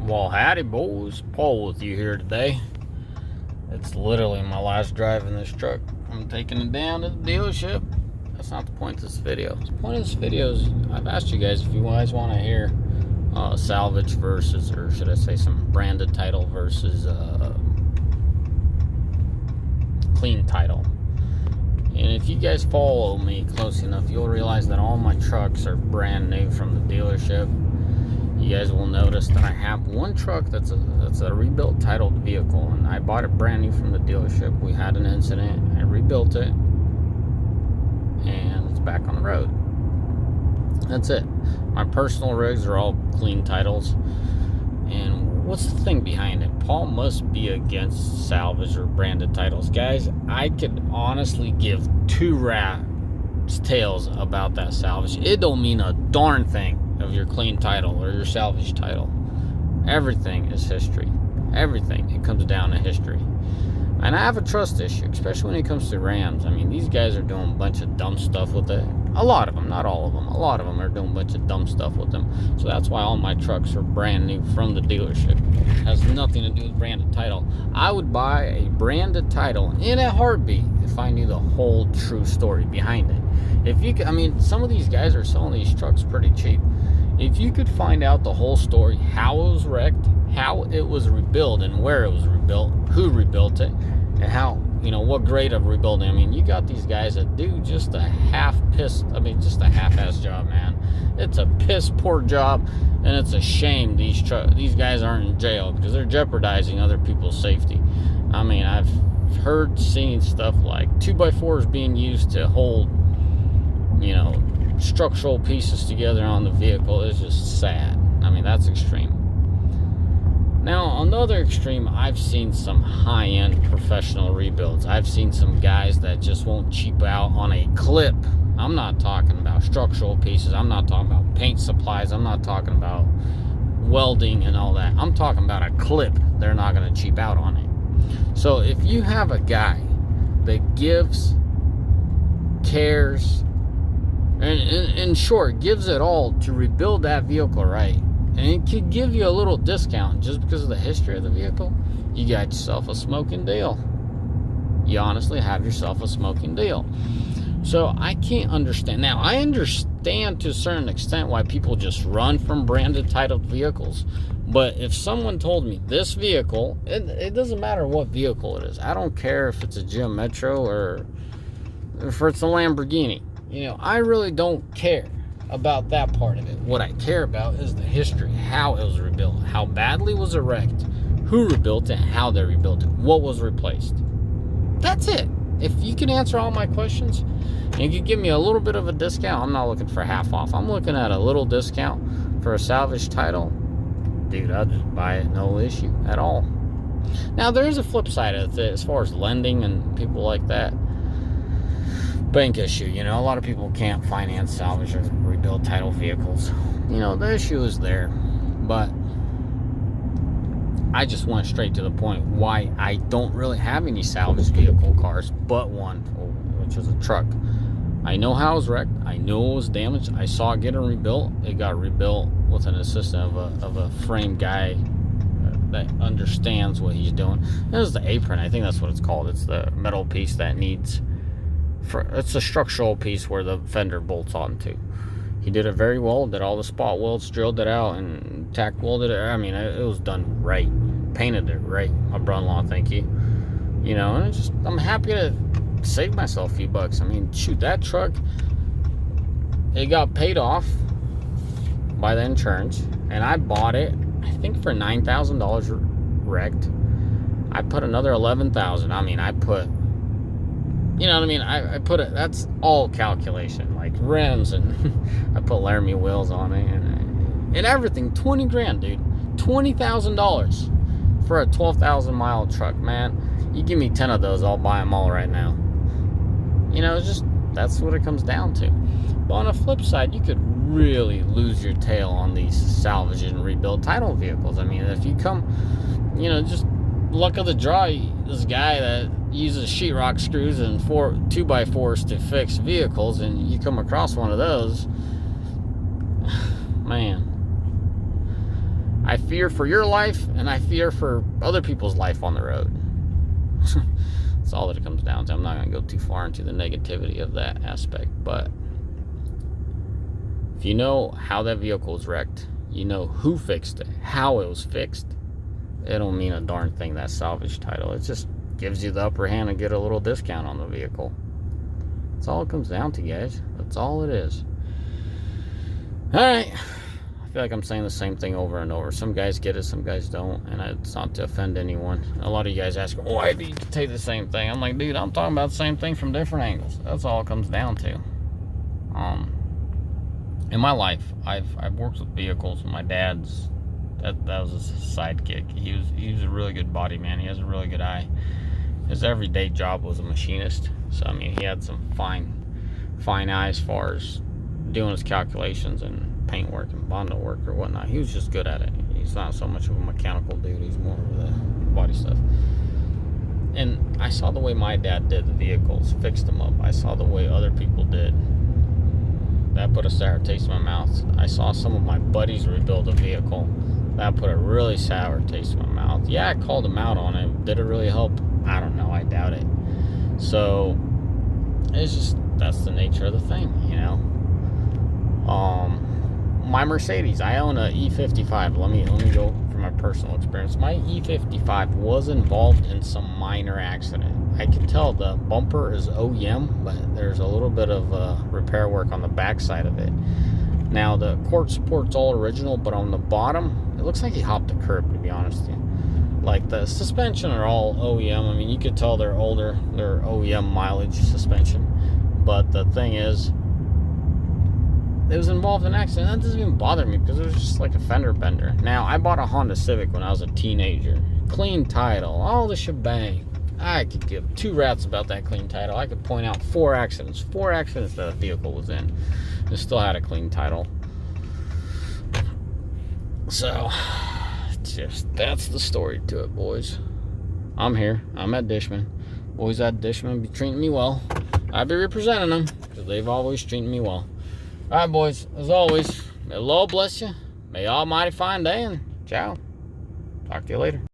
Well, howdy, boys. Paul with you here today. It's literally my last drive in this truck. I'm taking it down to the dealership. That's not the point of this video. The point of this video is I've asked you guys if you guys want to hear salvage versus, or should I say, some branded title versus clean title. And if you guys follow me close enough, you'll realize that all my trucks are brand new from the dealership. You guys will notice that I have one truck that's a rebuilt titled vehicle, and I bought it brand new from the dealership. We had an incident, I rebuilt it, and it's back on the road. That's it. My personal rigs are all clean titles. And what's the thing behind it? Paul must be against salvage or branded titles. Guys, I could honestly give two rat's tails about that salvage. It don't mean a darn thing of your clean title or your salvage title. Everything is history. Everything. It comes down to history. And I have a trust issue, especially when it comes to Rams. I mean, these guys are doing a bunch of dumb stuff with it. A lot of them, not all of them. A lot of them are doing a bunch of dumb stuff with them. So that's why all my trucks are brand new from the dealership. It has nothing to do with branded title. I would buy a branded title in a heartbeat if I knew the whole true story behind it. If you could, I mean, some of these guys are selling these trucks pretty cheap. If you could find out the whole story, how it was wrecked, how it was rebuilt, and where it was rebuilt, who rebuilt it, and how, what grade of rebuilding. I mean, you got these guys that do just a just a half-ass job, man. It's a piss poor job, and it's a shame these guys aren't in jail because they're jeopardizing other people's safety. I mean, I've seen stuff like 2x4s being used to hold, structural pieces together on the vehicle. Is just sad. I mean, that's extreme. Now, on the other extreme, I've seen some high-end professional rebuilds. I've seen some guys that just won't cheap out on a clip. I'm not talking about structural pieces. I'm not talking about paint supplies. I'm not talking about welding and all that. I'm talking about a clip. They're not going to cheap out on it. So if you have a guy that gives, cares, and in short, gives it all to rebuild that vehicle right, and it could give you a little discount just because of the history of the vehicle, you got yourself a smoking deal. You honestly have yourself a smoking deal. So I can't understand. Now, I understand to a certain extent why people just run from branded titled vehicles. But if someone told me this vehicle, it doesn't matter what vehicle it is. I don't care if it's a Geo Metro or if it's a Lamborghini. I really don't care about that part of it. What I care about is the history, how it was rebuilt, how badly was it wrecked, who rebuilt it, how they rebuilt it, what was replaced. That's it. If you can answer all my questions and you can give me a little bit of a discount, I'm not looking for half off. I'm looking at a little discount for a salvage title. Dude, I'll just buy it, no issue at all. Now, there is a flip side of it as far as lending and people like that. Bank issue, a lot of people can't finance salvage or rebuild title vehicles. The issue is there, but I just went straight to the point why I don't really have any salvage vehicle cars but one, which is a truck. I know how it was wrecked. I know it was damaged. I saw it getting rebuilt. It got rebuilt with an assistant of a frame guy that understands what he's doing. It was the apron. I think that's what it's called. It's the metal piece that needs... it's a structural piece where the fender bolts onto. He did it very well, did all the spot welds, drilled it out, and tack welded it. I mean, it was done right. Painted it right. My brother-in-law, thank you. And I'm happy to save myself a few bucks. I mean, shoot, that truck, it got paid off by the insurance, and I bought it, I think, for $9,000 wrecked. I put another $11,000. I mean, I put... I put it, that's all calculation, like rims, and I put Laramie wheels on it, and everything, 20 grand, dude, $20,000 for a 12,000 mile truck, man. You give me 10 of those, I'll buy them all right now. That's what it comes down to. But on the flip side, you could really lose your tail on these salvage and rebuild title vehicles. I mean, if you come, just luck of the draw, this guy that uses sheetrock screws and 2x4s to fix vehicles, and you come across one of those, man, I fear for your life, and I fear for other people's life on the road. That's all that it comes down to. I'm not going to go too far into the negativity of that aspect, but if you know how that vehicle was wrecked, you know who fixed it, how it was fixed, it don't mean a darn thing, that salvage title. It just gives you the upper hand and get a little discount on the vehicle. That's all it comes down to, guys. That's all it is. Alright. I feel like I'm saying the same thing over and over. Some guys get it, some guys don't, and it's not to offend anyone. A lot of you guys ask, why do you say the same thing? I'm like, dude, I'm talking about the same thing from different angles. That's all it comes down to. In my life, I've worked with vehicles. My dad's that was his sidekick. He was a really good body man. He has a really good eye. His everyday job was a machinist. So I mean, he had some fine eye as far as doing his calculations and paint work and bonding work or whatnot. He was just good at it. He's not so much of a mechanical dude. He's more of the body stuff. And I saw the way my dad did the vehicles, fixed them up. I saw the way other people did. That put a sour taste in my mouth. I saw some of my buddies rebuild a vehicle. That put a really sour taste in my mouth. Yeah, I called them out on it. Did it really help? I don't know. I doubt it. So, it's just, that's the nature of the thing, you know. My Mercedes, I own a E55. Let me go from my personal experience. My E55 was involved in some minor accident. I could tell the bumper is OEM, but there's a little bit of repair work on the back side of it. Now, the court support's all original, but on the bottom, it looks like he hopped a curb, to be honest with you. Like, the suspension are all OEM. I mean, you could tell they're older. They're OEM mileage suspension. But the thing is, it was involved in an accident. That doesn't even bother me because it was just like a fender bender. Now, I bought a Honda Civic when I was a teenager. Clean title, all the shebang. I could give two rats about that clean title. I could point out 4 accidents that the vehicle was in. It still had a clean title. So, just that's the story to it, boys. I'm here. I'm at Dishman. Boys at Dishman be treating me well. I be representing them because they've always treated me well. All right, boys. As always, may the Lord bless you. May Almighty find day, and ciao. Talk to you later.